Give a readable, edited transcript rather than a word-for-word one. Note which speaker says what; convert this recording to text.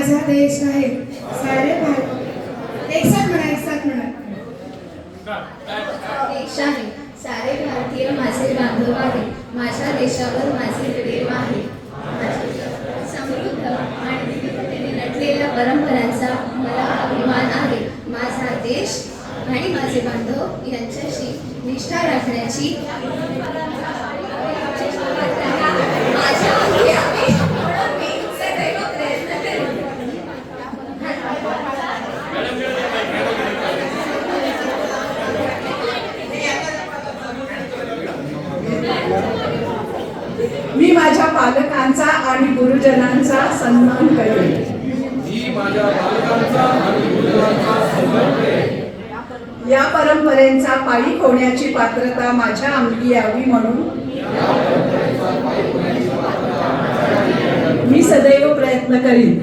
Speaker 1: माझा देश आहे सारे भारत एक साथ म्हणा
Speaker 2: देश आहे सारे भारतीय माझे बांधव आहे माझ्या देशावर माझे प्रेम आहे समृद्ध आणि विविधतेने नटलेल्या परंपरांचा मला अभिमान आहे माझा देश आणि माझे बांधव यांच्याशी निष्ठा राखण्याची माझ्या अंगी आहे म्हणून मी सदैव प्रयत्न करेन.
Speaker 3: मी माझ्या पालकांचा आणि गुरुजनांचा सन्मान करेन. या परंपरेचा पायी होण्याची पात्रता माझ्या अंगी यावी म्हणून मी सदैव प्रयत्न करीन.